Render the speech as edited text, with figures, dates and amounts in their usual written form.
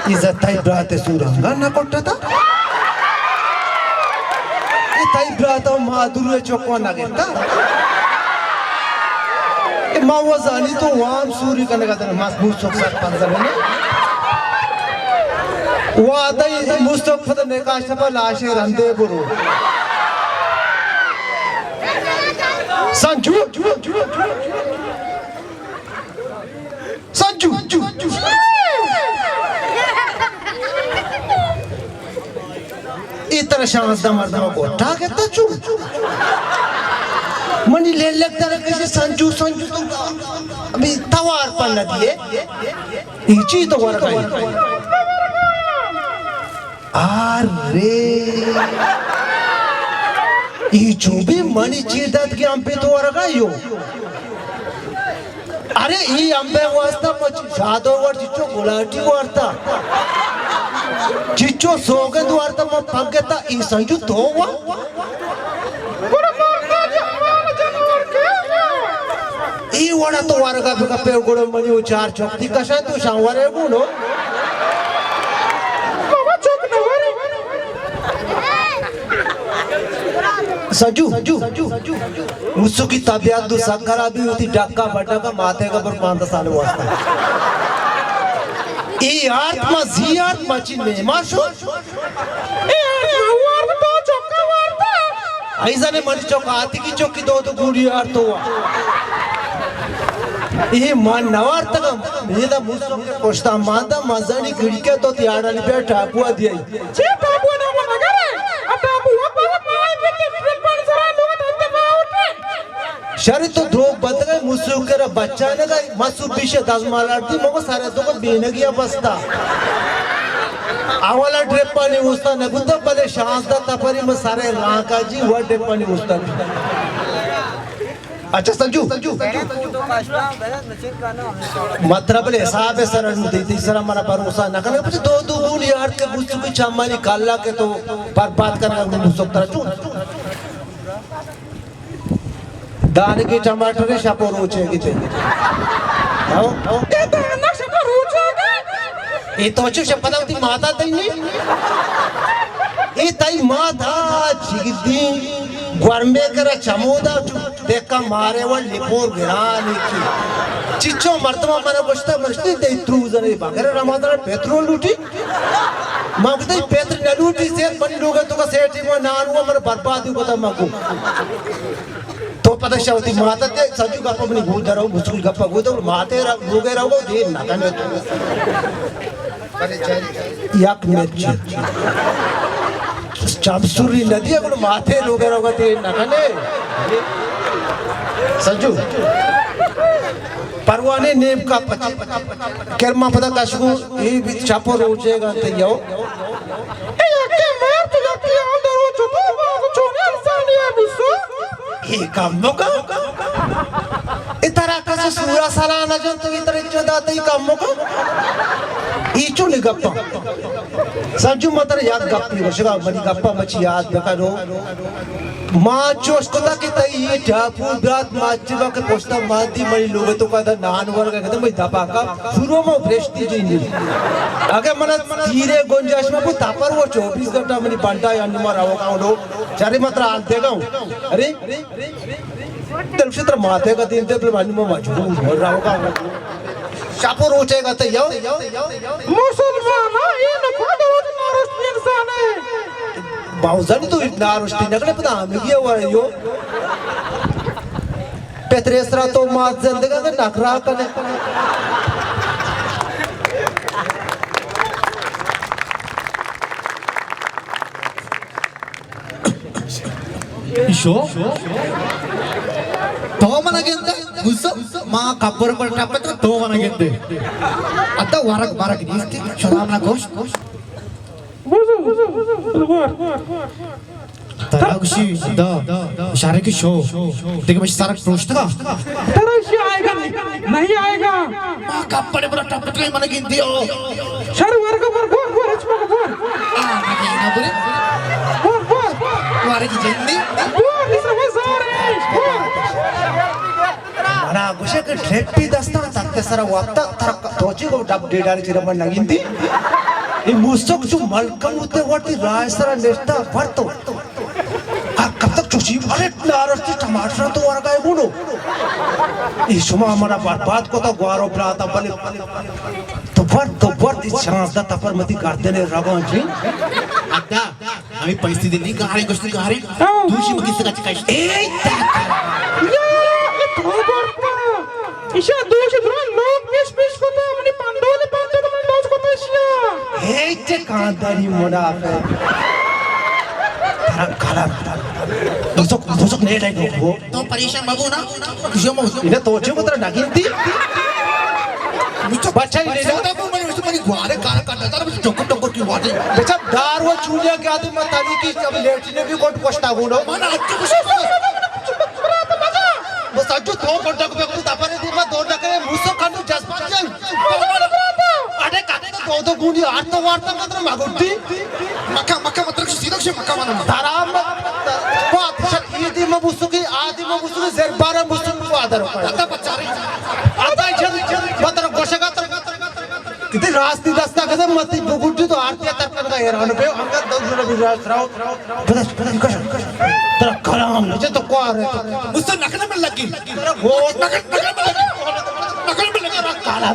Izatay brate suranga na kottata. Itay brata madurre chokona geta. Mawazani to wam suri kana gata mas mustok sat panzabene. Wadai mustok pada nekashapa lashe rande buru. Sanju. Sanju. इतना शानदार मर्दों को ठाक है तो चुप money ले लगता है कैसे संजू तो अभी तवार पर न दिए ये चीज तो वार का अरे ये जो भी मनी चीज दात के हम पे तो वार का यो अरे ये हम पे वास्ता मच जादो वर चिचो गुलाटी वार्ता चिचो सोगे द्वारता म पगता ई संजू तो हुआ ई वड़ा तो वारगा बिका पे गोड़ मनी उचार चौकती कशा तू शांवारे गुणो बाबा चौक नवारे संजू मुझसे की तबीयत दो खराबी होती डक्का बटका माथे का पर 5 साल वास्ता ई आत्मा जी आत्मा चिन्ह माशो ए वार तो चौका वारता ऐसा ने मन चौका आती की चौकी दो गुड़ी यार तो ये मन नवार तक ये दा मुसो के कोष्टा मादा मजानी खिड़के तो त्याड़ाली पे टापुआ दिया छे टापुआ ना मना करे टापुआ पावा पाई बिल्ली बिल्ली सरा लोग धंधे में उठे शरीर तो धोख बद गए मुसो के बच्चा ने का मसु पीछे 10 मालाती मको सारे तो को बेने गया बस्ता आवाला ड्रेप पानी उस्ता नगुता पले शांता तपरी में सारे लाका जी वो ड्रेप पानी उस्ता अच्छा संजू मतलब ले साहब सरन देती सर हमारा भरोसा न करे कुछ दो गुण यार के मुझसे कुछ हमारी काला के तो बर्बाद करना मुझसे तरह चू दाने के टमाटर है शापो रोचे किते आओ ये दाना शापो रोचे ये तो अच्छे से पता होती माता तई नहीं ये तई माता जिगदी ग्वारमे करा चमोदा देखा मारे वन लिपोर गिरानी की चिच्चो मर्तमा मने बस्ती ते त्रू जने बागरे रमादर पेट्रोल लूटी मागते पेट्रोल न लूटी से बनी लोग तो का सेठी में नान वो मर बर्बादी को तो मागू तो पता शावती माता ते संजू गप्पा बनी घूर रहो मुश्किल गप्पा घूर तो माते लोगे रहो दे ना कने याक मिर्ची चाबसुरी नदी अगर माथे लोगे रहो ते ना कने संजू परवाने नेम का कर्मा पता काशगु ये चापो रोजेगा ते यो ए याके मार तो जाती है अंदर वो छुपा वो छोने सानिया बिसो ये काम नो का इतरा का सूरा साला ना जन तो इतरे चोदाते ही काम नो का इचो नि गप्पा संजू मतर याद गप्पी वशगा बड़ी गप्पा मची याद बकारो माँ चोस को तक इतना ये जापू ब्रात माचिबा के पोस्टा मादी मरी लोगे तो का नान वर्ग का तो मैं दबा का शुरू में फ्रेश थी जी नहीं अगर मना धीरे गुंजाइश में वो तापर वो 24 घंटा मनी बंटा या निमार आओ का उड़ो चारे मात्रा आल देगा हूँ अरे तब से तर माथे का दिन ते प्रमाण में मजबूर हो रहा होगा शापो रोचेगा तो यो मुसलमान ये न खुद रोज मारुस इंसान है बाउजानी तो नारुष्टि नगले पता हमें क्या हुआ यो पेत्रेसरा तो मात जिंदगा का नखरा कने ईशो तो मनागेंते मुसो मा कब्बर पर टापत तो मनागेंते आता वारक वारक दिसते शरामना गोश तरागशी दा इशारे की शो देखो मैं सारा प्रोस्ट का तराशी आएगा नहीं आएगा मा कब्बर पर टापत के मनागेंते ओ शर वर्ग पर फोर इसमें फोर ना बोले फोर वारक की जल्दी फोर इसमें सारे four mana gushe ke thretti dasta tatte sara waqta tar tochi go dab dedari chiraman naginti e musok chu malkam utte wati rai sara nesta varto আর কব তক চুচি আরে নারস্তি টমাটার তো আর গায় বুনো এই সময় আমরা বরবাদ কত গোয়ারো প্রাতা বলে তো বড় দি চান্স দা তারপর মতি করতে নে রাগঞ্জি आता আমি पैसे दिली गाडी गोष्ट गाडी तुझी मग किस काची काय এই ইশা দোষ ধরন লোক মিশ কথা মানে পান্ডলে মানে দোষ কথা ইশা এই যে কাঁদানি মোনাফে তারা খারাপ দোসক নে ডাই গো तो परेशान बाबू ना तुझे मग ইনে তোচে মত নাগিন্তি मुझे बच्चा ही ले जा तो मैं मुझे ग्वारे कार काटा तारा मुझे टोकर टोकर की वाटे बेचा दार वो चूलिया के आदमी मतानी की अब लेटने भी कोट कोष्टा गुनो माना अच्छे कुछ बस अजू तो कोटा को बेकू तापाने दी मत दौड़ डके मुसो खानु जज्बा जंग अरे काके तो दो गुणी आठ तो वार्ता कदर मागुट्टी मका मका मतलब सीधा से मका माना ताराम बात सर ईदी मबुसु की आदि मबुसु की जरबारा मुसु को आदर आता बच्चा रे आता इधर बतर गोशगा किती रास्ती दस्ता कदे मती बुगुट्टी तो आरती तरकर का हैरान पे अंगत दौड़ भी राव बदस कश तेरा कलाम जे तो को आ रहे मुझसे नकल में लगी वो नकल में लगी काला